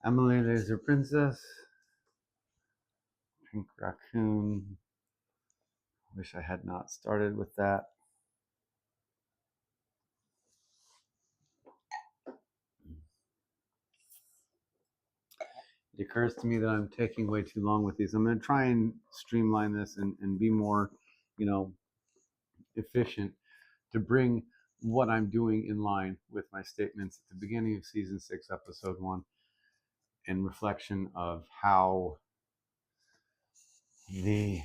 Emily Laser Princess. Pink Raccoon. Wish I had not started with that. It occurs to me that I'm taking way too long with these. I'm going to try and streamline this and be more, efficient to bring what I'm doing in line with my statements at the beginning of season 6, episode 1, and reflection of how the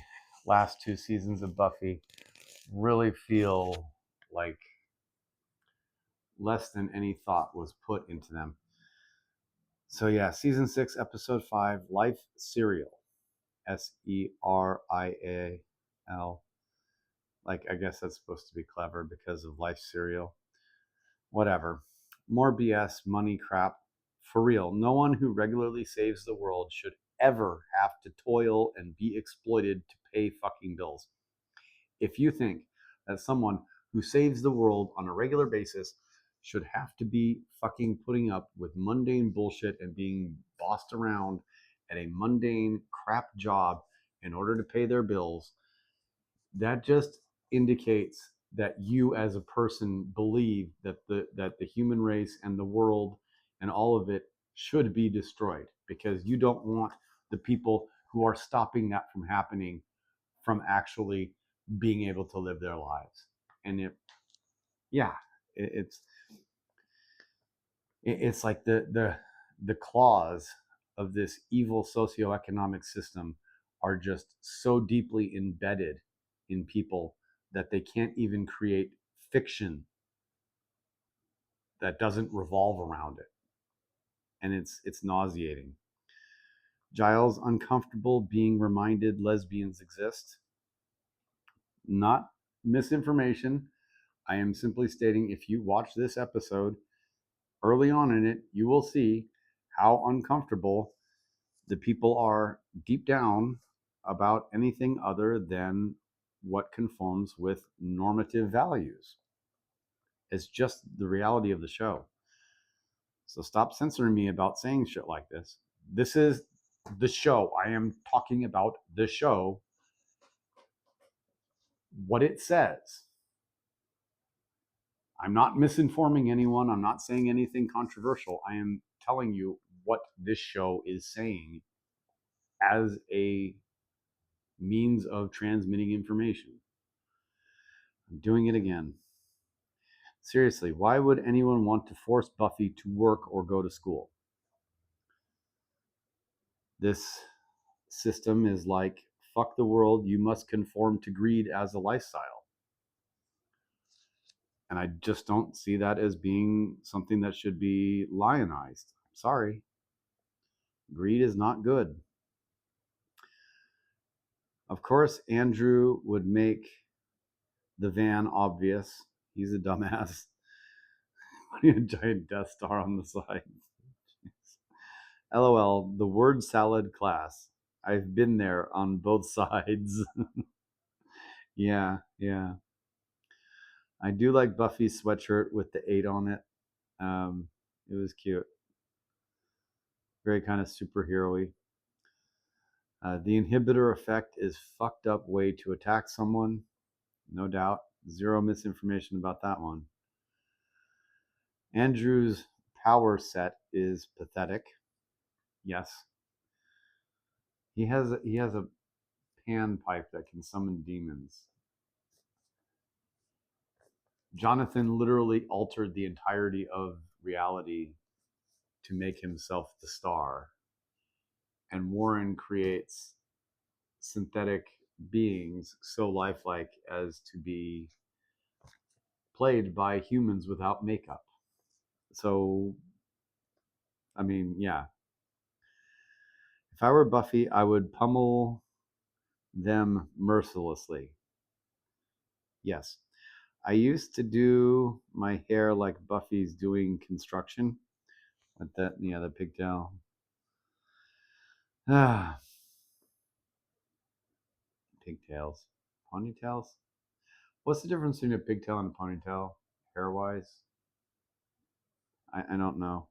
last 2 seasons of Buffy really feel like less than any thought was put into them. So yeah, season 6, episode 5, Life Serial. Serial. Like, I guess that's supposed to be clever because of Life Serial. Whatever. More BS, money crap. For real, no one who regularly saves the world should ever have to toil and be exploited to pay fucking bills. If you think that someone who saves the world on a regular basis should have to be fucking putting up with mundane bullshit and being bossed around at a mundane crap job in order to pay their bills, that just indicates that you as a person believe that the human race and the world and all of it should be destroyed, because you don't want the people who are stopping that from happening from actually being able to live their lives. And it's it's like the claws of this evil socioeconomic system are just so deeply embedded in people that they can't even create fiction that doesn't revolve around it. And it's nauseating. Giles uncomfortable being reminded lesbians exist. Not misinformation. I am simply stating, if you watch this episode early on in it, you will see how uncomfortable the people are deep down about anything other than what conforms with normative values. It's just the reality of the show. So stop censoring me about saying shit like this. This is the show. I am talking about the show, what it says. I'm not misinforming anyone. I'm not saying anything controversial. I am telling you what this show is saying as a means of transmitting information. I'm doing it again. Seriously, why would anyone want to force Buffy to work or go to school? This system is like, fuck the world, you must conform to greed as a lifestyle. And I just don't see that as being something that should be lionized. I'm sorry. Greed is not good. Of course, Andrew would make the van obvious. He's a dumbass. Putting a giant Death Star on the side. LOL, the word salad class. I've been there on both sides. Yeah. I do like Buffy's sweatshirt with the 8 on it. It was cute. Very kind of superhero-y. The inhibitor effect is fucked up way to attack someone. No doubt. Zero misinformation about that one. Andrew's power set is pathetic. Yes. He has a pan pipe that can summon demons. Jonathan literally altered the entirety of reality to make himself the star. And Warren creates synthetic beings so lifelike as to be played by humans without makeup. So, I mean, yeah. If I were Buffy, I would pummel them mercilessly. Yes. I used to do my hair like Buffy's doing construction with that, the pigtail. Ah, pigtails. Ponytails? What's the difference between a pigtail and a ponytail, hair-wise? I don't know.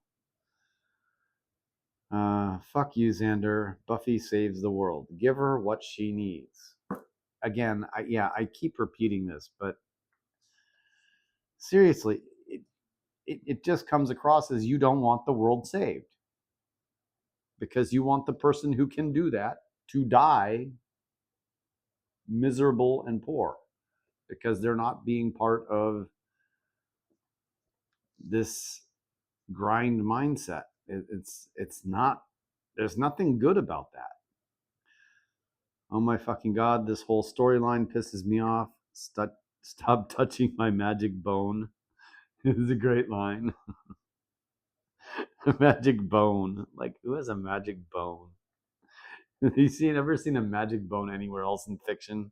Fuck you, Xander. Buffy saves the world. Give her what she needs. Again, I keep repeating this, but seriously, it just comes across as you don't want the world saved because you want the person who can do that to die miserable and poor because they're not being part of this grind mindset. It's not. There's nothing good about that. Oh my fucking god! This whole storyline pisses me off. Stop touching my magic bone. This is a great line. Magic bone. Like, who has a magic bone? Ever seen a magic bone anywhere else in fiction?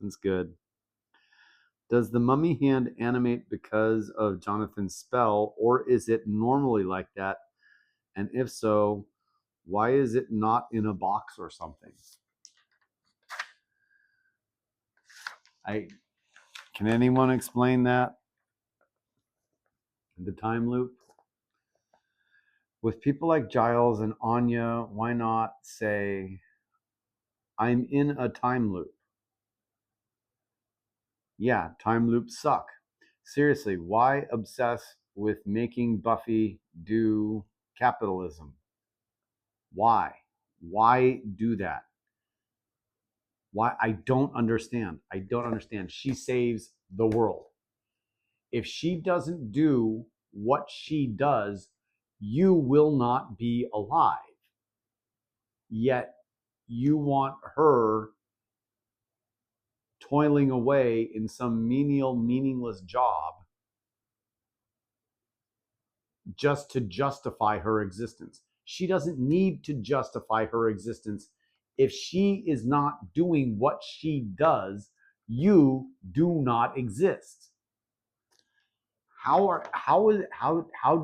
It's good. Does the mummy hand animate because of Jonathan's spell, or is it normally like that? And if so, why is it not in a box or something? Can anyone explain that? The time loop? With people like Giles and Anya, why not say, I'm in a time loop? Yeah, time loops suck. Seriously, why obsess with making Buffy do capitalism? Why? Why do that? Why? I don't understand. I don't understand. She saves the world. If she doesn't do what she does, you will not be alive. Yet you want her toiling away in some menial, meaningless job just to justify her existence. She doesn't need to justify her existence. If she is not doing what she does, you do not exist. How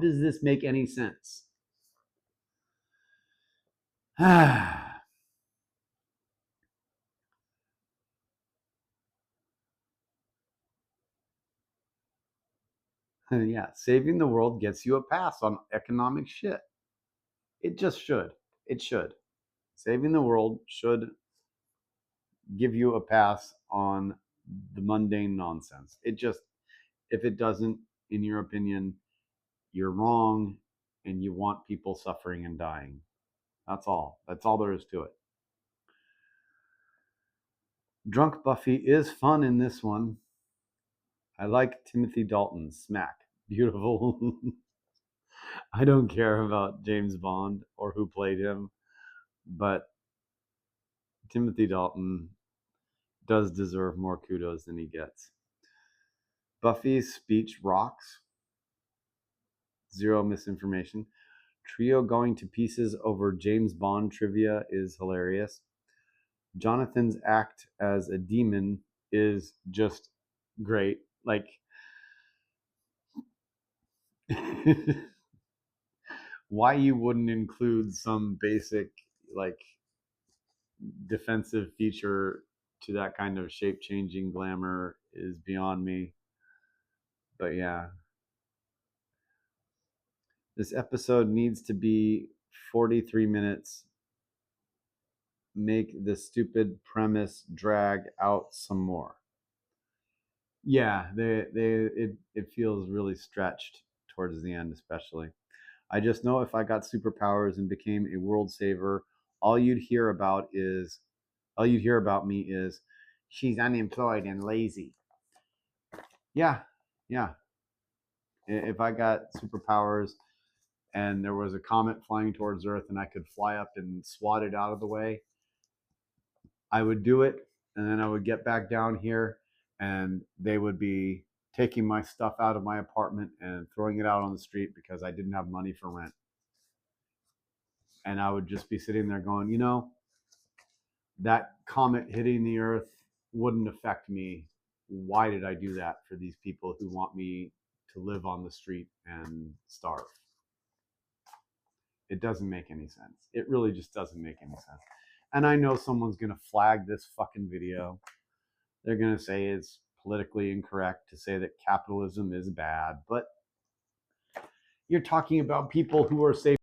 does this make any sense? Yeah, saving the world gets you a pass on economic shit. It just should. It should. Saving the world should give you a pass on the mundane nonsense. It just, if it doesn't, in your opinion, you're wrong and you want people suffering and dying. That's all. That's all there is to it. Drunk Buffy is fun in this one. I like Timothy Dalton. Smack. Beautiful. I don't care about James Bond or who played him, but Timothy Dalton does deserve more kudos than he gets. Buffy's speech rocks. Zero misinformation. Trio going to pieces over James Bond trivia is hilarious. Jonathan's act as a demon is just great. Like, why you wouldn't include some basic, like, defensive feature to that kind of shape-changing glamour is beyond me. But yeah. This episode needs to be 43 minutes. Make the stupid premise drag out some more. Yeah, it feels really stretched towards the end, especially. I just know if I got superpowers and became a world saver, all you'd hear about me is she's unemployed and lazy. Yeah. If I got superpowers and there was a comet flying towards Earth and I could fly up and swat it out of the way, I would do it, and then I would get back down here and they would be taking my stuff out of my apartment and throwing it out on the street because I didn't have money for rent. And I would just be sitting there going, that comet hitting the Earth wouldn't affect me. Why did I do that for these people who want me to live on the street and starve? It doesn't make any sense. It really just doesn't make any sense. And I know someone's going to flag this fucking video. They're going to say it's politically incorrect to say that capitalism is bad. But you're talking about people who are saving